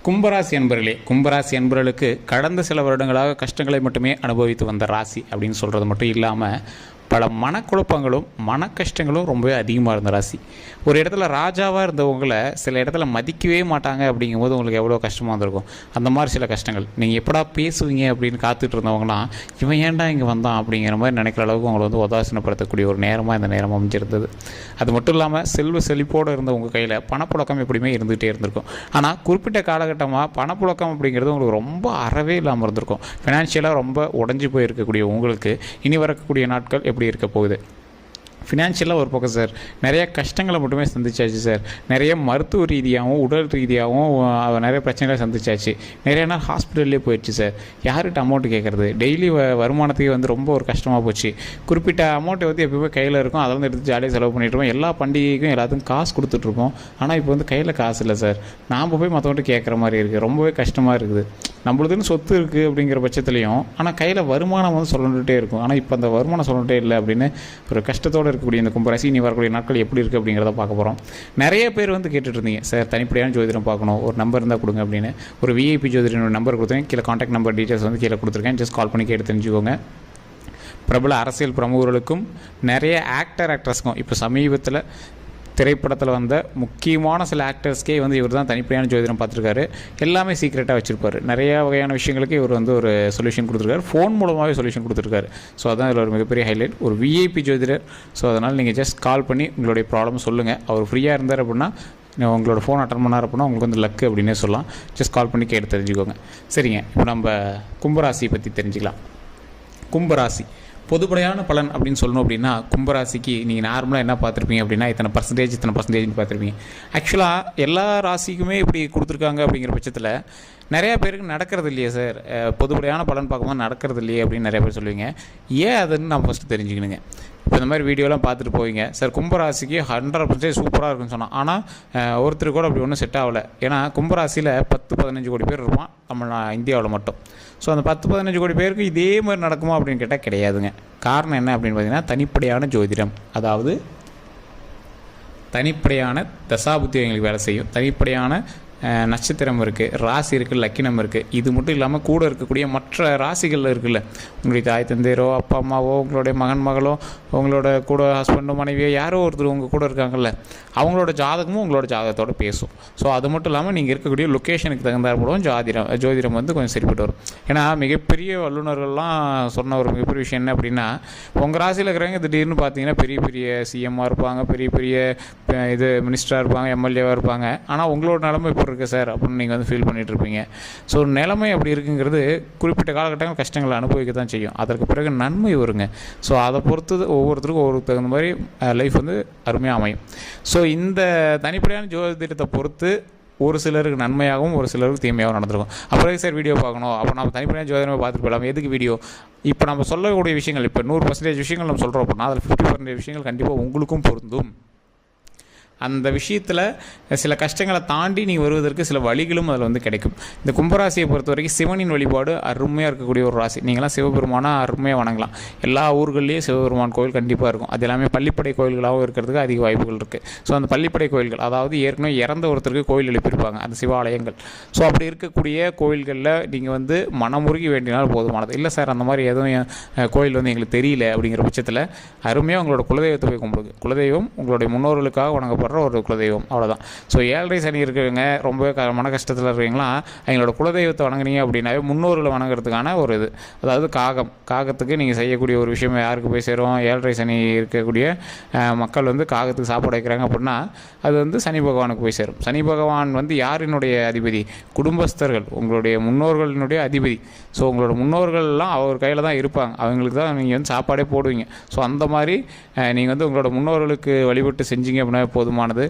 கும்பராசி அன்பர்களே, கும்பராசி அன்பர்களுக்கு கடந்த சில வருடங்களாக கஷ்டங்களை மட்டுமே அனுபவித்து வந்த ராசி அப்படின்னு சொல்கிறது மட்டும் இல்லாமல் பல மனக்குழப்பங்களும் மன கஷ்டங்களும் ரொம்பவே அதிகமாக இருந்த ராசி. ஒரு இடத்துல ராஜாவாக இருந்தவங்களை சில இடத்துல மதிக்கவே மாட்டாங்க அப்படிங்கும்போது உங்களுக்கு எவ்வளோ கஷ்டமாக இருந்திருக்கும். அந்த மாதிரி சில கஷ்டங்கள் நீங்கள் எப்படா பேசுவீங்க அப்படின்னு காத்துட்டு இருந்தவங்களாம் இவன் ஏன்டா இங்கே வந்தான் அப்படிங்கிற மாதிரி நினைக்கிற அளவுக்கு உங்களை உதாசீனப்படுத்தக்கூடிய ஒரு நேரமாக இந்த நேரம் அமைஞ்சிருந்தது. அது மட்டும் இல்லாமல் செல்வ செழிப்போடு இருந்த உங்கள் கையில் பணப்புழக்கம் எப்படியுமே இருந்துகிட்டே இருந்திருக்கும். ஆனால் குறிப்பிட்ட காலகட்டமாக பணப்புழக்கம் அப்படிங்கிறது உங்களுக்கு ரொம்ப அறவே இல்லாமல் இருந்திருக்கும். ஃபினான்ஷியலாக ரொம்ப உடஞ்சி போயிருக்கக்கூடிய உங்களுக்கு இனி வரக்கூடிய நாட்கள் எப்படி இருக்க போகுது? ஃபினான்ஷியலாக ஒரு பக்கம் சார் நிறைய கஷ்டங்களை மட்டுமே சந்திச்சாச்சு சார். நிறைய மருத்துவ ரீதியாகவும் உடல் ரீதியாகவும் நிறைய பிரச்சனைகளை சந்திச்சாச்சு. நிறைய நாள் ஹாஸ்பிட்டல்லே போயிடுச்சு சார். யார்கிட்ட அமௌண்ட்டு கேட்குறது? டெய்லி வருமானத்துக்கு ரொம்ப ஒரு கஷ்டமாக போச்சு. குறிப்பிட்ட அமௌண்ட்டை எப்பவுமே கையில் இருக்கும், அதெல்லாம் எடுத்து ஜாலியாக செலவு பண்ணிட்டுருப்போம். எல்லா பண்டிகைக்கும் எல்லாத்துக்கும் காசு கொடுத்துட்ருப்போம். ஆனால் இப்போ கையில் காசு இல்லை சார். நாம் போய் மற்றவங்கள்ட்ட கேட்குற மாதிரி இருக்குது. ரொம்பவே கஷ்டமாக இருக்குது. நம்மளுதுன்னு சொத்து இருக்குது அப்படிங்கிற பட்சத்துலையும் ஆனால் கையில் வருமானம் சொல்லிகிட்டே இருக்கும். ஆனால் இப்போ அந்த வருமானம் சொல்லிகிட்டே இல்லை அப்படின்னு ஒரு கஷ்டத்தோடு இருக்கக்கூடிய இந்த கும்பராசி இனி வரக்கூடிய நாட்கள் எப்படி இருக்குது அப்படிங்கிறத பார்க்க போகிறோம். நிறைய பேர் கேட்டுட்டு இருந்தீங்க, சார் தனிப்படையான ஜோதிடம் பார்க்கணும், ஒரு நம்பர் இருந்தால் கொடுங்க அப்படின்னு. ஒரு விஐபி ஜோதிடனோட நம்பர் கொடுத்தேன். கீழே காண்டாக்ட் நம்பர் டீட்டெயில்ஸ் கீழே கொடுத்துருக்கேன். ஜஸ்ட் கால் பண்ணி கேட்டு தெரிஞ்சுக்கோங்க. பிரபல அரசியல் பிரமுகர்களுக்கும் நிறைய ஆக்டர்ஸ்க்கும் இப்போ சமீபத்தில் திரைப்படத்தில் வந்த முக்கியமான சில ஆக்டர்ஸ்க்கே இவர் தான் தனிப்படையான ஜோதிடம் பார்த்துருக்காரு. எல்லாமே சீக்ரெட்டாக வச்சுருப்பார். நிறையா வகையான விஷயங்களுக்கு இவர் ஒரு சொல்யூஷன் கொடுத்துருக்காரு. ஃபோன் மூலமாகவே சொல்யூஷன் கொடுத்துருக்காரு. ஸோ அதான் இதில் ஒரு மிகப்பெரிய ஹைலைட். ஒரு விஐபி ஜோதிடர். ஸோ அதனால் நீங்கள் ஜஸ்ட் கால் பண்ணி உங்களுடைய ப்ராப்ளம் சொல்லுங்கள். அவர் ஃப்ரீயாக இருந்தார் அப்படின்னா உங்களோட ஃபோன் அட்டன் பண்ணார் அப்படின்னா உங்களுக்கு லக்கு அப்படின்னே சொல்லலாம். ஜஸ்ட் கால் பண்ணி கேட்டு தெரிஞ்சுக்கோங்க. சரிங்க, இப்போ நம்ம கும்பராசியை பற்றி தெரிஞ்சுக்கலாம். கும்பராசி பொதுப்படையான பலன் அப்படின்னு சொல்லணும் அப்படின்னா கும்பராசிக்கு நீங்கள் நார்மலாக என்ன பார்த்துருப்பீங்க அப்படின்னா இத்தனை பர்சன்டேஜ்னு பார்த்துருப்பீங்க. ஆக்சுவலாக எல்லா ராசிக்குமே இப்படி கொடுத்துருக்காங்க அப்படிங்கிற பட்சத்தில் நிறையா பேருக்கு நடக்கிறது இல்லையே சார், பொதுப்படையான பலன் பார்க்கும்போது நடக்கிறது இல்லையே அப்படின்னு நிறைய பேர் சொல்லுவீங்க. ஏன் அதுன்னு நான் ஃபஸ்ட்டு தெரிஞ்சுக்கணுங்க. இப்போ இந்த மாதிரி வீடியோலாம் பார்த்துட்டு போவீங்க, சார் கும்பராசிக்கு 100% சூப்பராக இருக்குன்னு சொன்னால், ஆனால் ஒருத்தர் கூட அப்படி ஒன்றும் செட் ஆகலை. ஏன்னா கும்பராசியில் 10-15 கோடி பேர் இருப்பான் நம்ம இந்தியாவில் மட்டும். ஸோ அந்த 10-15 கோடி பேருக்கு இதே மாதிரி நடக்குமா அப்படின்னு கேட்டால் கிடையாதுங்க. காரணம் என்ன அப்படின்னு பார்த்தீங்கன்னா தனிப்படையான ஜோதிடம், அதாவது தனிப்படையான தசாபுத்தி எங்களுக்கு வேலை செய்யும். தனிப்படையான நட்சத்திரம் இருக்குது, ராசி இருக்குது, லக்கினம் இருக்குது. இது மட்டும் இல்லாமல் கூட இருக்கக்கூடிய மற்ற ராசிகளில் இருக்குல்ல, உங்களுடைய தாய் தந்தையரோ அப்பா அம்மாவோ உங்களுடைய மகன் மகளோ உங்களோட கூட ஹஸ்பண்டோ மனைவியோ யாரோ ஒருத்தர் உங்கள் கூட இருக்காங்கல்ல, அவங்களோட ஜாதகமும் உங்களோட ஜாதகத்தோடு பேசும். ஸோ அது மட்டும் இல்லாமல் நீங்கள் இருக்கக்கூடிய லொக்கேஷனுக்கு தகுந்தாற்படும் ஜோதிடம் கொஞ்சம் சரிப்பட்டு வரும். ஏன்னா மிகப்பெரிய வல்லுநர்கள்லாம் சொன்ன ஒரு மிகப்பெரிய விஷயம் என்ன அப்படின்னா, உங்கள் ராசியில் இருக்கிறவங்க திடீர்னு பார்த்தீங்கன்னா பெரிய பெரிய சிஎம்மாக இருப்பாங்க, பெரிய பெரிய மினிஸ்டராக இருப்பாங்க, எம்எல்ஏவாக இருப்பாங்க. ஆனால் உங்களோட நிலைமை இப்போ இருக்குது சார் அப்படின்னு நீங்கள் ஃபீல் பண்ணிகிட்டு இருப்பீங்க. ஸோ நிலைமை அப்படி இருக்குங்கிறது குறிப்பிட்ட காலகட்டங்கள் கஷ்டங்களை அனுபவிக்க தான் செய்யும். அதற்கு பிறகு நன்மை வருங்க. ஸோ அதை பொறுத்து ஒவ்வொருத்தருக்கும் ஒவ்வொரு தகுந்த மாதிரி லைஃப் அருமையாக அமையும். ஸோ இந்த தனிப்படையான ஜோதிடத்தை பொறுத்து ஒரு சிலருக்கு நன்மையாகவும் ஒரு சிலருக்கு தீமையாகவும் நடந்திருக்கும். அப்புறம் சார் வீடியோ பார்க்கணும், அப்போ நம்ம தனிப்படையான ஜோதிடமே பார்த்துட்டு போகலாம், எதுக்கு வீடியோ? இப்போ நம்ம சொல்லக்கூடிய விஷயங்கள், இப்போ 100% விஷயங்கள் நம்ம சொல்கிறோம் அப்படின்னா அதில் 50% விஷயங்கள் கண்டிப்பாக உங்களுக்கும் பொருந்தும். அந்த விஷயத்தில் சில கஷ்டங்களை தாண்டி நீங்கள் வருவதற்கு சில வழிகளும் அதில் கிடைக்கும். இந்த கும்பராசியை பொறுத்த வரைக்கும் சிவனின் வழிபாடு அருமையாக இருக்கக்கூடிய ஒரு ராசி. நீங்களாம் சிவபெருமானா அருமையாக வணங்கலாம். எல்லா ஊர்கள்லேயும் சிவபெருமான் கோயில் கண்டிப்பாக இருக்கும். அது எல்லாமே பள்ளிப்படை கோயில்களாகவும் இருக்கிறதுக்கு அதிக வாய்ப்புகள் இருக்குது. ஸோ அந்த பள்ளிப்படை கோயில்கள், அதாவது ஏற்கனவே இறந்த ஒருத்தருக்கு கோயில் எழுப்பியிருப்பாங்க, அந்த சிவாலயங்கள். ஸோ அப்படி இருக்கக்கூடிய கோயில்களில் நீங்கள் மனமுருகி வேண்டினால் போதுமானது. இல்லை சார் அந்த மாதிரி எதுவும் கோயில் எங்களுக்கு தெரியல அப்படிங்கிற பட்சத்தில் அருமையாக உங்களோட குலதெய்வத்தை போய் கும்பிடுங்க. குலதெய்வம் உங்களுடைய முன்னோர்களுக்காக வணங்கப்படுற ஒரு குலதெய்வம், அவ்வளோதான். ஸோ 7.5 சனி இருக்கிறவங்க ரொம்பவே மன கஷ்டத்தில் இருக்கிறீங்களா, அவங்களோட குலதெய்வத்தை வணங்குனீங்க அப்படின்னாவே முன்னோர்களை வணங்குறதுக்கான ஒரு இது. அதாவது காகத்துக்கு நீங்கள் செய்யக்கூடிய ஒரு விஷயம் யாருக்கு போய் சேரும்? 7.5 சனி இருக்கக்கூடிய மக்கள் காகத்துக்கு சாப்பாடு வைக்கிறாங்க அப்படின்னா அது சனி பகவானுக்கு போய் சேரும். சனி பகவான் யாரினுடைய அதிபதி? குடும்பஸ்தர்கள், உங்களுடைய முன்னோர்களினுடைய அதிபதி. ஸோ உங்களோட முன்னோர்கள்லாம் அவர் கையில் தான் இருப்பாங்க, அவங்களுக்கு தான் நீங்கள் சாப்பாடே போடுவீங்க. ஸோ அந்த மாதிரி நீங்கள் உங்களோட முன்னோர்களுக்கு வழிபட்டு செஞ்சீங்க அப்படின்னா போதுமானது.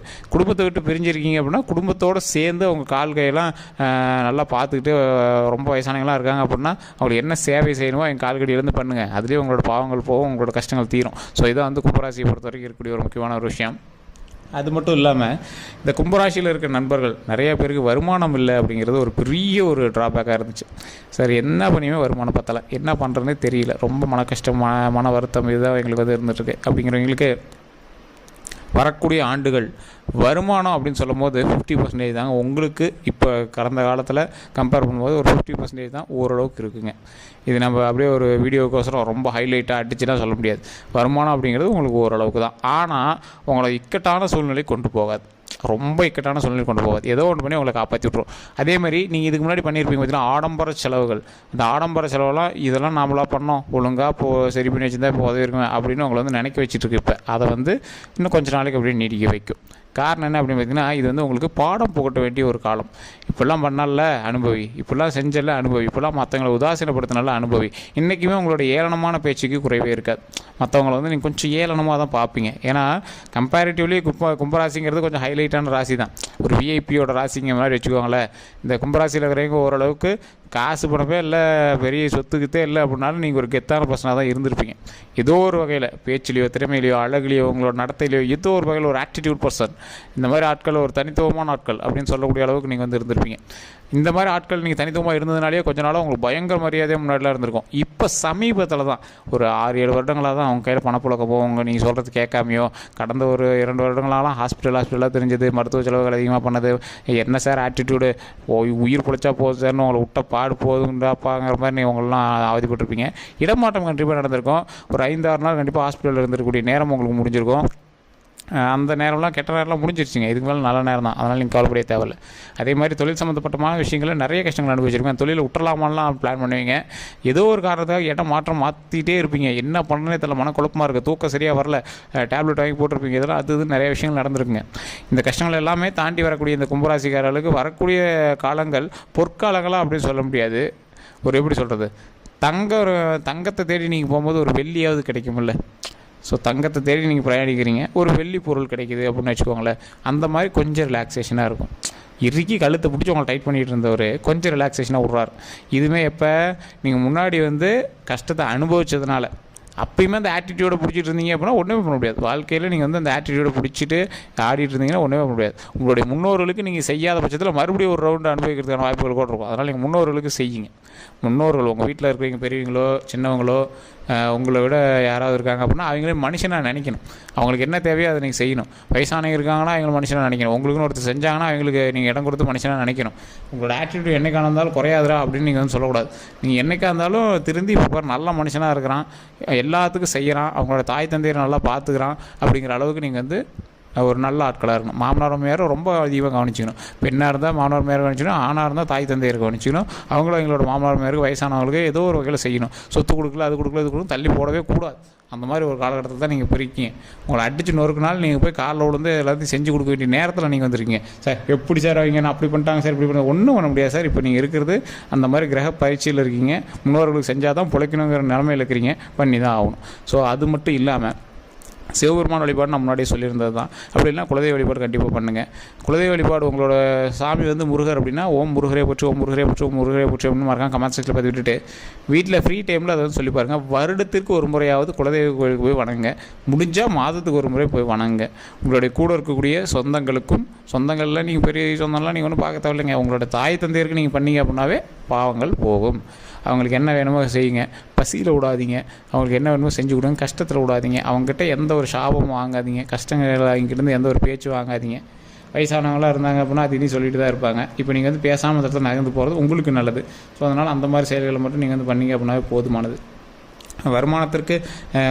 குடும்பத்தை விட்டு பிரிஞ்சிருக்கீங்க அப்படின்னா குடும்பத்தோடு சேர்ந்து அவங்க கால் கையெல்லாம் நல்லா பார்த்துக்கிட்டு, ரொம்ப வயசானவங்களாம் இருக்காங்க அப்படின்னா அவங்களுக்கு என்ன சேவை செய்யணுமோ எங்கள் கால்கடியிலேருந்து பண்ணுங்கள். அதுலேயே உங்களோட பாவங்கள் போகும், உங்களோட கஷ்டங்கள் தீரும். ஸோ இதான் கும்பராசியை பொறுத்த வரைக்கும் இருக்கக்கூடிய ஒரு முக்கியமான ஒரு விஷயம். அது மட்டும் இல்லாமல் இந்த கும்பராசியில் இருக்கிற நண்பர்கள் நிறைய பேருக்கு வருமானம் இல்லை அப்படிங்கிறது ஒரு பெரிய ஒரு ட்ராபேக்காக இருந்துச்சு. சார் என்ன பண்ணியுமே வருமானம் பத்தலை, என்ன பண்ணுறதுனே தெரியல, ரொம்ப மன கஷ்டம், மன வருத்தம் இதுதான் எங்களுக்கு இருந்துகிட்ருக்கு அப்படிங்கிறவங்களுக்கு வரக்கூடிய ஆண்டுகள் வருமானம் அப்படின்னு சொல்லும்போது 50% தாங்க உங்களுக்கு இப்போ கடந்த காலத்தில் கம்பேர் பண்ணும்போது ஒரு 50% தான் ஓரளவுக்கு இருக்குங்க. இது நம்ம அப்படியே ஒரு வீடியோக்கோசரம் ரொம்ப ஹைலைட்டாக அடிச்சுலாம் சொல்ல முடியாது. வருமானம் அப்படிங்கிறது உங்களுக்கு ஓரளவுக்கு தான். ஆனால் உங்களை இக்கட்டான சூழ்நிலை கொண்டு போகாது, ரொம்ப இக்கட்டான சூழ்நிலை கொண்டு போகாது. ஏதோ ஒன்று பண்ணி உங்களை காப்பாற்றி விட்ருவோம். அதேமாதிரி நீங்கள் இதுக்கு முன்னாடி பண்ணியிருப்பீங்க பார்த்தீங்கன்னா ஆடம்பர செலவுகள். இந்த ஆடம்பர செலவெல்லாம் இதெல்லாம் நாமளாக பண்ணோம், ஒழுங்காக சரி பண்ணி வச்சுருந்தா இப்போ உதவி இருக்குமே அப்படின்னு உங்களை வந்து நினைக்க வச்சுட்ருக்கு. இப்போ அதை வந்து இன்னும் கொஞ்சம் நாளைக்கு அப்படியே நீடிக்க வைக்கும். காரணம் என்ன அப்படின்னு பார்த்தீங்கன்னா, இது வந்து உங்களுக்கு பாடம் புகட்ட வேண்டிய ஒரு காலம். இப்படிலாம் பண்ணால அனுபவி, இப்படிலாம் செஞ்சல அனுபவி, இப்படிலாம் மற்றவங்களை உதாசீனப்படுத்தினால அனுபவி. இன்றைக்குமே உங்களோட ஏளனமான பேச்சுக்கு குறைவே இருக்காது. மற்றவங்களை வந்து நீங்கள் கொஞ்சம் ஏளனமாக தான் பார்ப்பீங்க. ஏன்னா கம்பேரிட்டிவ்லி கும்பராசிங்கிறது கொஞ்சம் ஹைலைட்டான ராசி தான். ஒரு விஐபியோட ராசிங்க மாதிரி வச்சுக்கோங்களேன். இந்த கும்பராசியில் இருக்கிறவங்க ஓரளவுக்கு காசு பணமே இல்லை, பெரிய சொத்துக்கிட்டே இல்லை அப்படின்னாலும் நீங்கள் ஒரு கெத்தான பர்சனாக தான் இருந்திருப்பீங்க. ஏதோ ஒரு வகையில் பேச்சிலையோ திறமையிலையோ அழகுலையோ உங்களோட நடத்தையிலையோ ஏதோ ஒரு வகையில் ஒரு ஆட்டிடியூட் பர்சன், இந்த மாதிரி ஆட்கள் ஒரு தனித்துவமான ஆட்கள் அப்படின்னு சொல்லக்கூடிய அளவுக்கு நீங்கள் வந்து இருந்திருப்பீங்க. இந்த மாதிரி ஆட்கள் நீங்கள் தனித்துவமாக இருந்ததுனாலே கொஞ்ச நாளாக உங்களுக்கு பயங்கர மரியாதையாக முன்னாடிலாம் இருந்திருக்கும். இப்போ சமீபத்தில் தான் ஒரு 6-7 வருடங்களாக தான் அவங்க கையில் பணப்புழக்கமோ அவங்க நீங்கள் சொல்கிறது கேட்காமையோ கடந்த ஒரு 2 வருடங்களாலாம் ஹாஸ்பிட்டலாக தெரிஞ்சது, மருத்துவ செலவுகள் அதிகமாக பண்ணது, என்ன சார் ஆட்டிடியூடு, உயிர் பிழைச்சா போதும் சார்னு உங்களை விட்ட பாடு போதுண்டாப்பாங்கிற மாதிரி நீங்கள் உங்களெலாம் அவதிப்பட்டிருப்பீங்க. இடமாற்றம் கண்டிப்பாக நடந்திருக்கும். ஒரு 5-6 நாள் கண்டிப்பாக ஹாஸ்பிட்டலில் இருந்திருக்கக்கூடிய நேரம் உங்களுக்கு முடிஞ்சிருக்கும். அந்த நேரம்லாம் கெட்ட நேரம்லாம் முடிஞ்சிருச்சுங்க. இதுக்கு மேலே நல்ல நேரம் தான், அதனால் நீங்கள் கவலைப்படைய தேவையில்லை. அதே மாதிரி தொழில் சம்மந்தப்பட்டமான விஷயங்களில் நிறைய கஷ்டங்கள் அனுபவிச்சிருக்கேன். தொழிலை விட்டுலாமான்லாம் பிளான் பண்ணுவீங்க. ஏதோ ஒரு காரணத்துக்காக இடம் மாற்றம் மாற்றிட்டே இருப்பீங்க. என்ன பண்ணனே தெரியல, மனக்குழப்பமாக இருக்குது, தூக்கம் சரியாக வரல, டேப்லெட் வாங்கி போட்டிருப்பீங்க. இதெல்லாம் அது நிறைய விஷயங்கள் நடந்திருக்குங்க. இந்த கஷ்டங்கள் எல்லாமே தாண்டி வரக்கூடிய இந்த கும்பராசிக்காரர்களுக்கு வரக்கூடிய காலங்கள் பொற்காலங்களாக அப்படின்னு சொல்ல முடியாது. ஒரு எப்படி சொல்கிறது, தங்கத்தை தேடி நீங்கள் போகும்போது ஒரு வெள்ளியாவது கிடைக்குமில்ல. ஸோ தங்கத்தை தேடி நீங்கள் பிரயாணிக்கிறீங்க, ஒரு வெள்ளி பொருள் கிடைக்கிது அப்படின்னு வச்சுக்கோங்களேன். அந்த மாதிரி கொஞ்சம் ரிலாக்ஸேஷனாக இருக்கும். இறுக்கி கழுத்தை பிடிச்சி உங்களை டைட் பண்ணிகிட்டு இருந்தவர் கொஞ்சம் ரிலாக்ஸேஷனாக விட்றாரு. இதுவுமே எப்போ நீங்கள் முன்னாடி வந்து கஷ்டத்தை அனுபவிச்சதுனால. அப்பயுமே அந்த ஆட்டிடியூடை பிடிச்சிட்டு இருந்தீங்க அப்படின்னா ஒன்றுமே பண்ண முடியாது. வாழ்க்கையில் நீங்கள் வந்து அந்த ஆட்டிடியூடை பிடிச்சிட்டு ஆடிட்டு இருந்தீங்கன்னா ஒன்றுமே பண்ண முடியாது. உங்களுடைய முன்னோர்களுக்கு நீங்கள் செய்யாத பட்சத்தில் மறுபடியும் ஒரு ரவுண்டு அனுபவிக்கிறதுக்கான வாய்ப்புகள் கூட இருக்கும். அதனால் நீங்கள் முன்னோர்களுக்கு செய்யுங்க. முன்னோர்கள் உங்கள் வீட்டில் இருக்கிறவங்க பெரியவங்களோ சின்னவங்களோ உங்களை விட யாராவது இருக்காங்க அப்படின்னா அவங்களே மனுஷனாக நினைக்கணும். அவங்களுக்கு என்ன தேவையோ அதை நீங்கள் செய்யணும். வயசானவங்க இருக்காங்கன்னா அவங்களை மனுஷனாக நினைக்கணும். உங்களுக்குன்னு ஒருத்தர் செஞ்சாங்கன்னா அவங்களுக்கு நீங்கள் இடம் கொடுத்து மனுஷனாக நினைக்கணும். உங்களோட ஆட்டிடியூட் என்றைக்காக இருந்தாலும் குறையாதுரா அப்படின்னு நீங்கள் வந்து சொல்லக்கூடாது. நீங்கள் என்றைக்காக இருந்தாலும் திருந்தி இப்போ நல்ல மனுஷனாக இருக்கிறான், எல்லாத்துக்கும் செய்கிறான், அவங்களோட தாய் தந்தையை நல்லா பார்த்துக்கிறான் அப்படிங்கிற அளவுக்கு நீங்கள் வந்து ஒரு நல்ல ஆட்களாக இருக்கணும். மாமனார் மாமியாரை ரொம்ப அதிகமாக கவனிச்சிக்கணும். பெண்ணாக இருந்தால் மாமனார் மாமியாரை கவனிச்சிக்கணும், ஆணாக இருந்தால் தாய் தந்தையரை கவனிச்சிக்கணும். அவங்களும் எங்களோட மாமனார் மாமியாருக்கு வயசானவங்களுக்கு ஏதோ ஒரு வகையில் செய்யணும். சொத்து கொடுக்கல, அது கொடுக்கல, இது கொடுக்கணும், தள்ளி போடவே கூடாது. அந்த மாதிரி ஒரு காலகட்டத்தில் தான் நீங்கள் பிரிக்கிங்க. உங்களை அடிச்சு நொறுக்குனாலும் நீங்கள் போய் காலில் விழுந்து எல்லாத்தையும் செஞ்சு கொடுக்க வேண்டிய நேரத்தில் நீங்கள் வந்துருக்கீங்க. சார் எப்படி சார் அவங்க நான் அப்படி பண்ணிட்டாங்க சார், இப்படி பண்ண ஒன்றும் பண்ண முடியாது சார். இப்போ நீங்கள் இருக்கிறது அந்த மாதிரி கிரக பயிற்சியில் இருக்கீங்க. முன்னோர்களுக்கு செஞ்சால் தான் பிழைக்கணுங்கிற நிலமையில் இருக்கிறீங்க, பண்ணி தான் ஆகணும். ஸோ அது மட்டும் இல்லாமல் சிவபெருமான் வழிபாடு நான் முன்னாடியே சொல்லியிருந்தது தான். அப்படின்னா குலதெய்வ வழிபாடு கண்டிப்பாக பண்ணுங்கள். குலதெய்வ வழிபாடு உங்களோட சாமி வந்து முருகர் அப்படின்னா ஓம் முருகரே போச்சு, ஓம் முருகரே போச்சு, ஓம் முருகரே போச்சு அப்படின்னு மறக்காம கமெண்ட் செக்ஷனில் பார்த்து விட்டுட்டு வீட்டில் ஃப்ரீ டைமில் அதை வந்து சொல்லி பாருங்கள். வருடத்திற்கு ஒரு முறையாவது குலதெய்வ கோயிலுக்கு போய் வணங்குங்க. முடிஞ்சால் மாதத்துக்கு ஒரு முறை போய் வணங்குங்க. உங்களுடைய கூட இருக்கக்கூடிய சொந்தங்களில் நீங்கள் பெரிய சொந்தம்லாம் நீங்கள் ஒன்றும் பார்க்க தேவையில்லைங்க. உங்களோட தாய் தந்தையருக்கு நீங்கள் பண்ணீங்க அப்படின்னாவே பாவங்கள் போகும். அவங்களுக்கு என்ன வேணுமோ செய்யுங்க. பசியில் விடாதீங்க. அவங்களுக்கு என்ன வேணுமோ செஞ்சு கொடுங்க. கஷ்டத்தில் விடாதீங்க. அவங்ககிட்ட எந்த ஒரு சாபமும் வாங்காதீங்க. கஷ்டங்கள் அவங்ககிட்ட எந்த ஒரு பேச்சு வாங்காதீங்க. வயசானவங்களாக இருந்தாங்க அப்படின்னா அது இனி சொல்லிட்டு தான் இருப்பாங்க. இப்போ நீங்கள் வந்து பேசாமல் இடத்துல நகர்ந்து போகிறது உங்களுக்கு நல்லது. ஸோ அதனால் அந்த மாதிரி செயல்களை மட்டும் நீங்கள் வந்து பண்ணிங்க அப்படின்னாவே போதுமானது. வருமானத்திற்கு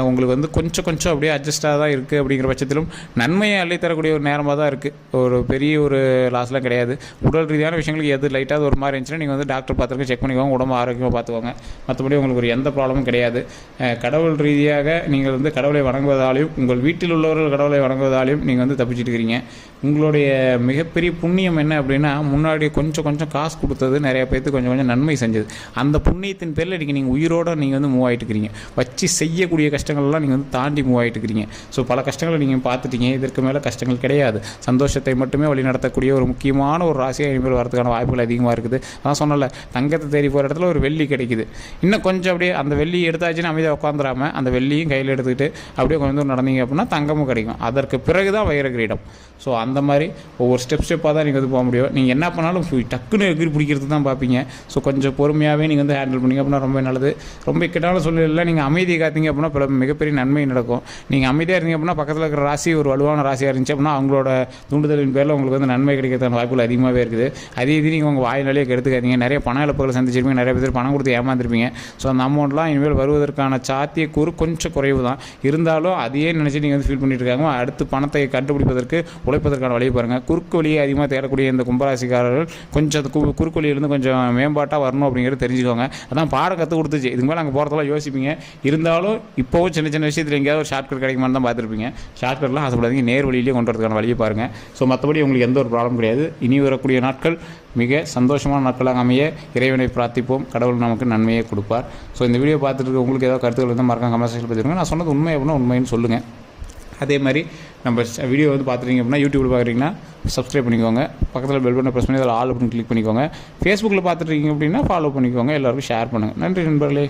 உங்களுக்கு வந்து கொஞ்சம் அப்படியே அட்ஜஸ்டாக தான் இருக்குது. அப்படிங்கிற பட்சத்திலும் நன்மையை அள்ளித்தரக்கூடிய ஒரு நேரமாக தான் இருக்குது. ஒரு பெரிய ஒரு லாஸ்லாம் கிடையாது. உடல் ரீதியான விஷயங்களுக்கு எது லைட்டாக ஒரு மாதிரி இருந்துச்சுன்னா நீங்கள் வந்து டாக்டர் பார்த்துருக்க செக் பண்ணிக்கோங்க, உடம்பு ஆரோக்கியமாக பார்த்துக்கோங்க. மற்றபடி உங்களுக்கு ஒரு எந்த ப்ராப்ளமும் கிடையாது. கடவுள் ரீதியாக நீங்கள் வந்து கடவுளை வணங்குவதாலையும் உங்கள் வீட்டில் உள்ளவர்கள் கடவுளை வணங்குவதாலையும் நீங்கள் வந்து தப்பிச்சுட்டு இருக்கிறீங்க. உங்களுடைய மிகப்பெரிய புண்ணியம் என்ன அப்படின்னா முன்னாடி கொஞ்சம் காசு கொடுத்தது நிறைய பேருக்கு கொஞ்சம் நன்மை செஞ்சது. அந்த புண்ணியத்தின் பேரில் நீங்கள் உயிரோடு நீங்கள் வந்து மூவ் ஆகிட்டு இருக்கிறீங்க. வச்சு செய்யக்கூடிய கஷ்டங்கள்லாம் நீங்கள் வந்து தாண்டி மூவ் ஆகிட்டு இருக்கிறீங்க. ஸோ பல கஷ்டங்களை நீங்கள் பார்த்துட்டீங்க. இதற்கு மேலே கஷ்டங்கள் கிடையாது. சந்தோஷத்தை மட்டுமே வழி நடத்தக்கூடிய ஒரு முக்கியமான ஒரு ராசியாக இனிமேல் வரதுக்கான வாய்ப்புகள் அதிகமாக இருக்குது. அதான் சொன்னல, தங்கத்தை தேடி போகிற இடத்துல ஒரு வெள்ளி கிடைக்குது. இன்னும் கொஞ்சம் அப்படியே அந்த வெள்ளி எடுத்தாச்சுன்னா அமைதியாக உட்காந்துடாமல் அந்த வெள்ளியும் கையில் எடுத்துக்கிட்டு அப்படியே கொஞ்சம் நடந்தீங்க அப்படின்னா தங்கமும் கிடைக்கும். அதற்கு பிறகு தான் வைர கிரீடம். ஸோ அந்த மாதிரி ஒவ்வொரு ஸ்டெப்பாக தான் நீங்கள் வந்து போக முடியும். நீங்கள் என்ன பண்ணாலும் டக்குன்னு எகிரி பிடிக்கிறது தான் பார்ப்பீங்க. ஸோ கொஞ்சம் பொறுமையாகவே நீங்கள் வந்து ஹேண்டில் பண்ணிங்க அப்படின்னா ரொம்ப நல்லது. ரொம்ப இக்கட்டான சூழ்நிலையில் நீங்கள் அமைதியை காத்தீங்க அப்படின்னா பல மிகப்பெரிய நன்மை நடக்கும். நீங்கள் அமைதியாக இருந்தீங்க அப்படின்னா பக்கத்தில் இருக்கிற ராசி ஒரு வலுவான ராசியாக இருந்துச்சு அப்படின்னா அவங்களோட தூண்டுதலின் பேரில் உங்களுக்கு வந்து நன்மை கிடைக்கிறதுக்கான வாய்ப்புகள் அதிகமாகவே இருக்குது. அதே இது நீங்கள் உங்கள் வாயினாலேயே கெடுத்துக்காதீங்க. நிறைய பண இழப்புகளை சந்திச்சிருப்பீங்க, நிறைய பேர் பணம் கொடுத்து ஏமாந்துருப்பீங்க. ஸோ அந்த அமௌண்ட்லாம் இனிமேல் வருவதற்கான சாத்தியக்கூறு கொஞ்சம் குறைவு தான். இருந்தாலும் அதையே நினச்சி நீங்கள் வந்து ஃபீல் பண்ணிட்டு இருக்காங்க. அடுத்து பணத்தை கண்டுபிடிப்பதற்கு உழைப்பதற்கான வழியை பாருங்கள். குறுக்கு வழியை அதிகமாக தேடக்கூடிய இந்த கும்பராசிக்காரர்கள் கொஞ்சம் குறுக்கு வழியிலிருந்து கொஞ்சம் மேம்பாட்டாக வரணும் அப்படிங்கிறது தெரிஞ்சுக்கோங்க. அதான் பாடம் கற்றுக் கொடுத்துச்சு. இதுக்கு மேலே அங்கே போகிறதெல்லாம் யோசிப்பீங்க. இருந்தாலும் இப்போவும் சின்ன சின்ன விஷயத்தில் எங்கேயாவது ஒரு ஷார்ட்கட் கிடைக்குமான்னு தான் பார்த்துருப்பீங்க. ஷார்ட்கட்லாம் ஆசைப்படாதீங்க, நேர் வழியிலேயே கொண்டு வரதுக்கான வழியை பாருங்கள். ஸோ மற்றபடி உங்களுக்கு எந்த ஒரு ப்ராப்ளம் கிடையாது. இனி வரக்கூடிய நாட்கள் மிக சந்தோஷமான நாட்களாக அமைய இறைவனை பிரார்த்திப்போம். கடவுள் நமக்கு நன்மையை கொடுப்பார். ஸோ இந்த வீடியோ பார்த்துட்டு இருக்க உங்களுக்கு ஏதாவது கருத்துக்கள் இருந்தால் மறக்காம கமெண்ட் செக்ஷனில் பதிவிடுங்க. நான் சொன்னது உண்மை அப்படின்னா உண்மைன்னு சொல்லுங்கள். அதே மாதிரி நம்ம வீடியோ வந்து பார்த்துட்டீங்க அப்படின்னா யூடியூப்பில் பார்க்குறீங்கன்னா சப்ஸ்கிரைப் பண்ணிக்கோங்க. பக்கத்தில் பெல் பட்டனை ப்ரெஸ் பண்ணி அதில் ஆல் அப்படின்னு கிளிக் பண்ணிக்கோங்க. ஃபேஸ்புக்கில் பார்த்துட்டீங்க அப்படின்னா ஃபாலோ பண்ணிக்கோங்க. எல்லாருக்கும் ஷேர் பண்ணுங்கள். நன்றி நண்பர்களே.